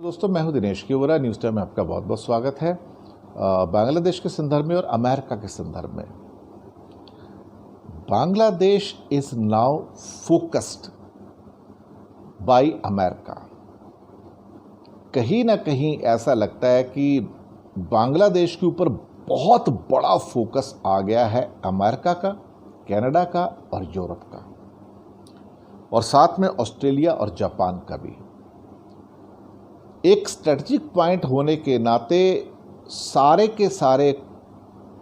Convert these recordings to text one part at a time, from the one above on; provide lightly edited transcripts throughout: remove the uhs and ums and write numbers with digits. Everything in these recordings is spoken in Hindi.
दोस्तों, मैं हूं दिनेश केवरा। न्यूज़ टाइम में आपका बहुत बहुत स्वागत है। बांग्लादेश के संदर्भ में और अमेरिका के संदर्भ में, Bangladesh is now focused by America. कहीं ना कहीं ऐसा लगता है कि बांग्लादेश के ऊपर बहुत बड़ा फोकस आ गया है अमेरिका का, कनाडा का और यूरोप का, और साथ में ऑस्ट्रेलिया और जापान का भी। एक स्ट्रेटजिक पॉइंट होने के नाते सारे के सारे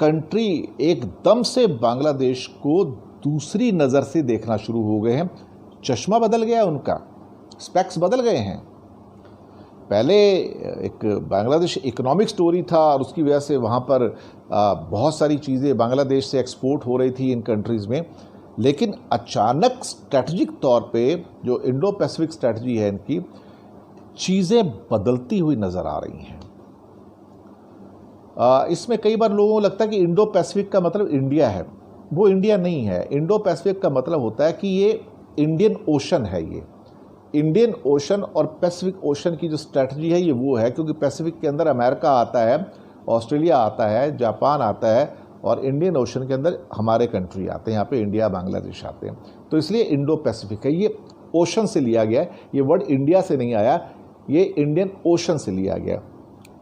कंट्री एकदम से बांग्लादेश को दूसरी नज़र से देखना शुरू हो गए हैं। चश्मा बदल गया, उनका स्पेक्स बदल गए हैं। पहले एक बांग्लादेश इकोनॉमिक स्टोरी था और उसकी वजह से वहाँ पर बहुत सारी चीज़ें बांग्लादेश से एक्सपोर्ट हो रही थी इन कंट्रीज़ में, लेकिन अचानक स्ट्रेटजिक तौर पे जो इंडो पैसिफिक स्ट्रेटजी है इनकी, चीज़ें बदलती हुई नज़र आ रही हैं। इसमें कई बार लोगों को लगता है कि इंडो पैसिफिक का मतलब इंडिया है। वो इंडिया नहीं है। इंडो पैसिफिक का मतलब होता है कि ये इंडियन ओशन है। ये इंडियन ओशन और पैसिफिक ओशन की जो स्ट्रेटजी है ये वो है, क्योंकि पैसिफिक के अंदर अमेरिका आता है, ऑस्ट्रेलिया आता है, जापान आता है, और इंडियन ओशन के अंदर हमारे कंट्री आते हैं, यहाँ पे इंडिया बांग्लादेश आते हैं। तो इसलिए इंडो पैसिफिक है। ये ओशन से लिया गया है, ये वर्ड इंडिया से नहीं आया, ये इंडियन ओशन से लिया गया।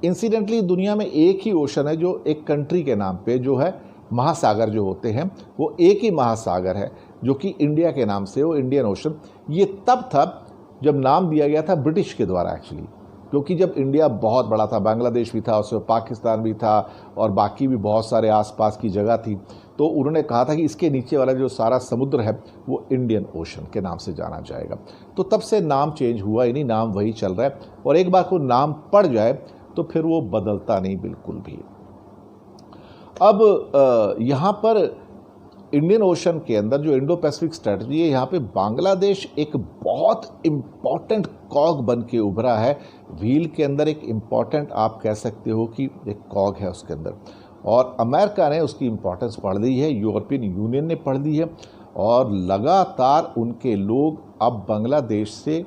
इंसिडेंटली दुनिया में एक ही ओशन है जो एक कंट्री के नाम पे जो है, महासागर जो होते हैं वो एक ही महासागर है जो कि इंडिया के नाम से, वो इंडियन ओशन। ये तब था जब नाम दिया गया था ब्रिटिश के द्वारा एक्चुअली, क्योंकि जब इंडिया बहुत बड़ा था, बांग्लादेश भी था, उसमें पाकिस्तान भी था और बाकी भी बहुत सारे आसपास की जगह थी, तो उन्होंने कहा था कि इसके नीचे वाला जो सारा समुद्र है वो इंडियन ओशन के नाम से जाना जाएगा। तो तब से नाम चेंज हुआ ही नहीं, नाम वही चल रहा है। और एक बार को नाम पड़ जाए तो फिर वो बदलता नहीं बिल्कुल भी। अब यहाँ पर इंडियन ओशन के अंदर जो इंडो पैसिफिक स्ट्रेटजी है, यहाँ पे बांग्लादेश एक बहुत इम्पॉर्टेंट कॉग बन के उभरा है। व्हील के अंदर एक इम्पॉर्टेंट, आप कह सकते हो कि एक कॉग है उसके अंदर, और अमेरिका ने उसकी इम्पोर्टेंस पढ़ ली है, यूरोपियन यूनियन ने पढ़ ली है, और लगातार उनके लोग अब बांग्लादेश से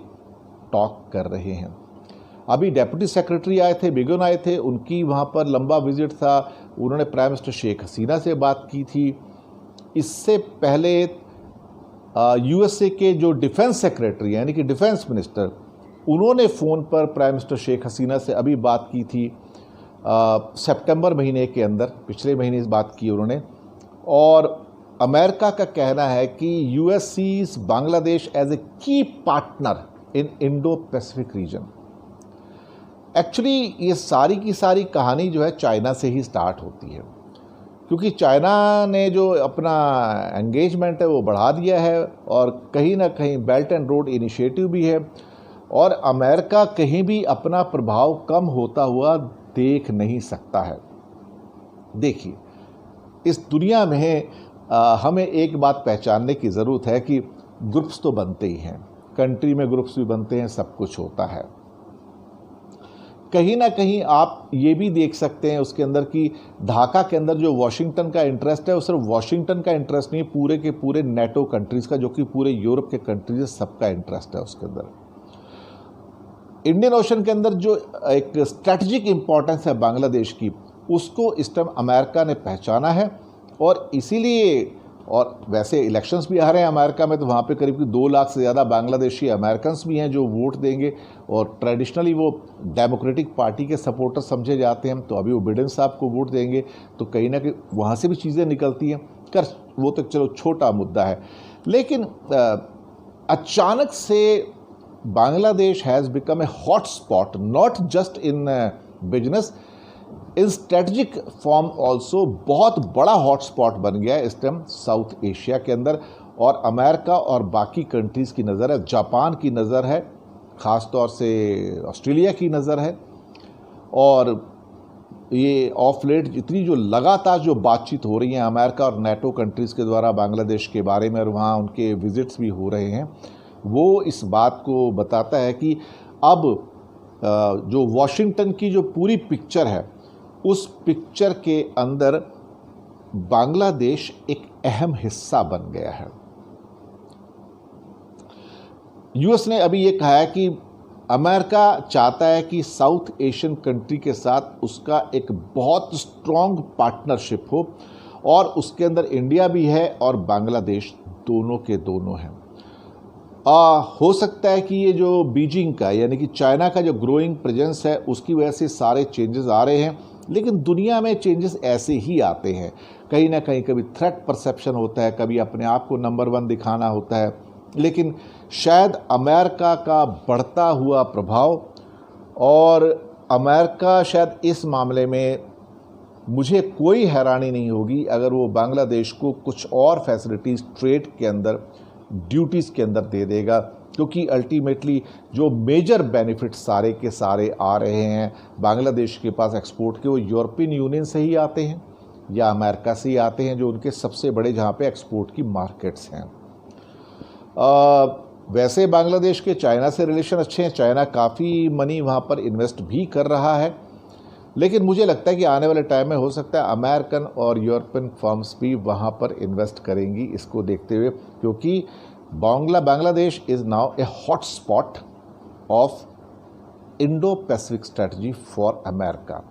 टॉक कर रहे हैं। अभी डेप्यूटी सेक्रेटरी आए थे, बेगन आए थे, उनकी वहाँ पर लंबा विजिट था। उन्होंने प्राइम मिनिस्टर शेख हसीना से बात की थी। इससे पहले यूएसए के जो डिफेंस सेक्रेटरी यानी कि डिफेंस मिनिस्टर, उन्होंने फ़ोन पर प्राइम मिनिस्टर शेख हसीना से अभी बात की थी सितंबर महीने के अंदर, पिछले महीने इस बात की उन्होंने। और अमेरिका का कहना है कि US sees Bangladesh as a key partner in Indo Pacific region. Actually ये सारी की सारी कहानी जो है चाइना से ही स्टार्ट होती है, क्योंकि चाइना ने जो अपना एंगेजमेंट है वो बढ़ा दिया है, और कहीं ना कहीं बेल्ट एंड रोड इनिशिएटिव भी है, और अमेरिका कहीं भी अपना प्रभाव कम होता हुआ देख नहीं सकता है। देखिए, इस दुनिया में हमें एक बात पहचानने की ज़रूरत है कि ग्रुप्स तो बनते ही हैं, कंट्री में ग्रुप्स भी बनते हैं, सब कुछ होता है। कहीं ना कहीं आप ये भी देख सकते हैं उसके अंदर कि ढाका के अंदर जो वॉशिंगटन का इंटरेस्ट है, वो सिर्फ वॉशिंगटन का इंटरेस्ट नहीं, पूरे के पूरे नेटो कंट्रीज़ का, जो कि पूरे यूरोप के कंट्रीज है, सबका इंटरेस्ट है उसके अंदर। इंडियन ओशन के अंदर जो एक स्ट्रैटेजिक इंपॉर्टेंस है बांग्लादेश की, उसको इस टाइम अमेरिका ने पहचाना है, और इसीलिए, और वैसे इलेक्शंस भी आ रहे हैं अमेरिका में, तो वहाँ पे करीब 2 लाख से ज़्यादा बांग्लादेशी अमेरिकन्स भी हैं जो वोट देंगे, और ट्रेडिशनली वो डेमोक्रेटिक पार्टी के सपोर्टर समझे जाते हैं। तो अभी वो बिडेन साहब को वोट देंगे, तो कहीं ना कहीं वहाँ से भी चीज़ें निकलती हैं। वो तो चलो छोटा मुद्दा है, लेकिन अचानक से Bangladesh has become a hot spot, not just in business, in strategic form also. बहुत बड़ा हॉटस्पॉट बन गया है इस टाइम साउथ एशिया के अंदर, और अमेरिका और बाकी कंट्रीज़ की नज़र है, जापान की नज़र है, ख़ास तौर से ऑस्ट्रेलिया की नज़र है। और ये ऑफ लेट जितनी जो लगातार जो बातचीत हो रही है अमेरिका और नेटो कंट्रीज़ के द्वारा बांग्लादेश के बारे में, और वहाँ उनके विजिट्स भी हो रहे हैं, वो इस बात को बताता है कि अब जो वॉशिंगटन की जो पूरी पिक्चर है, उस पिक्चर के अंदर बांग्लादेश एक अहम हिस्सा बन गया है। यूएस ने अभी ये कहा है कि अमेरिका चाहता है कि साउथ एशियन कंट्री के साथ उसका एक बहुत स्ट्रॉन्ग पार्टनरशिप हो और उसके अंदर इंडिया भी है और बांग्लादेश दोनों के दोनों हैं। हो सकता है कि ये जो बीजिंग का यानी कि चाइना का जो ग्रोइंग प्रेजेंस है उसकी वजह से सारे चेंजेस आ रहे हैं, लेकिन दुनिया में चेंजेस ऐसे ही आते हैं। कहीं ना कहीं कभी थ्रेट परसेप्शन होता है, कभी अपने आप को नंबर 1 दिखाना होता है, लेकिन शायद अमेरिका का बढ़ता हुआ प्रभाव और अमेरिका शायद इस मामले में मुझे कोई हैरानी नहीं होगी अगर वो बांग्लादेश को कुछ और फैसिलिटीज़ ट्रेड के अंदर, ड्यूटीज़ के अंदर दे देगा, क्योंकि अल्टीमेटली जो मेजर बेनिफिट सारे के सारे आ रहे हैं बांग्लादेश के पास एक्सपोर्ट के, वो यूरोपियन यूनियन से ही आते हैं या अमेरिका से ही आते हैं, जो उनके सबसे बड़े जहाँ पे एक्सपोर्ट की मार्केट्स हैं। वैसे बांग्लादेश के चाइना से रिलेशन अच्छे हैं, चाइना काफ़ी मनी वहाँ पर इन्वेस्ट भी कर रहा है, लेकिन मुझे लगता है कि आने वाले टाइम में हो सकता है अमेरिकन और यूरोपियन फर्म्स भी वहाँ पर इन्वेस्ट करेंगी इसको देखते हुए, क्योंकि Bangladesh is now A hot spot of Indo Pacific strategy for America.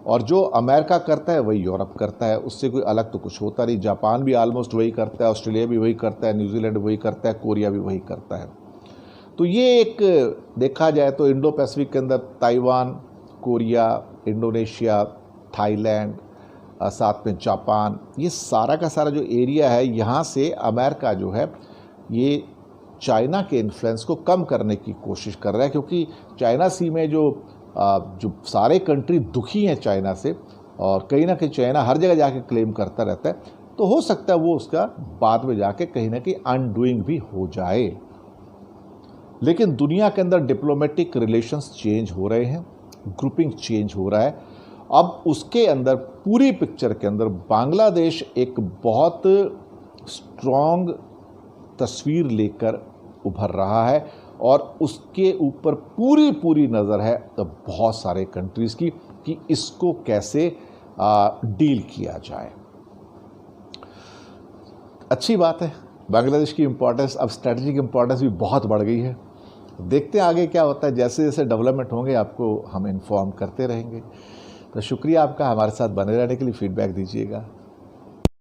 और जो अमेरिका करता है वही यूरोप करता है, उससे कोई अलग तो कुछ होता नहीं। जापान भी ऑलमोस्ट वही करता है, ऑस्ट्रेलिया भी वही करता है, न्यूजीलैंड वही करता है, कोरिया भी वही करता है। तो ये एक देखा जाए तो इंडो पैसिफिक के अंदर ताइवान, कोरिया, इंडोनेशिया, थाईलैंड, साथ में जापान, ये सारा का सारा जो एरिया है, यहाँ से अमेरिका जो है ये चाइना के इन्फ्लुएंस को कम करने की कोशिश कर रहा है, क्योंकि चाइना सी में जो सारे कंट्री दुखी हैं चाइना से, और कहीं ना कहीं चाइना हर जगह जाके क्लेम करता रहता है, तो हो सकता है वो उसका बाद में जाके कहीं ना कहीं अनडूइंग भी हो जाए। लेकिन दुनिया के अंदर डिप्लोमेटिक रिलेशंस चेंज हो रहे हैं, ग्रुपिंग चेंज हो रहा है। अब उसके अंदर पूरी पिक्चर के अंदर बांग्लादेश एक बहुत स्ट्रॉन्ग तस्वीर लेकर उभर रहा है और उसके ऊपर पूरी नज़र है तो बहुत सारे कंट्रीज़ की कि इसको कैसे डील किया जाए। अच्छी बात है, बांग्लादेश की इम्पोर्टेंस, अब स्ट्रेटजिक इम्पोर्टेंस भी बहुत बढ़ गई है। देखते हैं आगे क्या होता है, जैसे जैसे डेवलपमेंट होंगे आपको हम इन्फॉर्म करते रहेंगे। तो शुक्रिया आपका हमारे साथ बने रहने के लिए, फीडबैक दीजिएगा।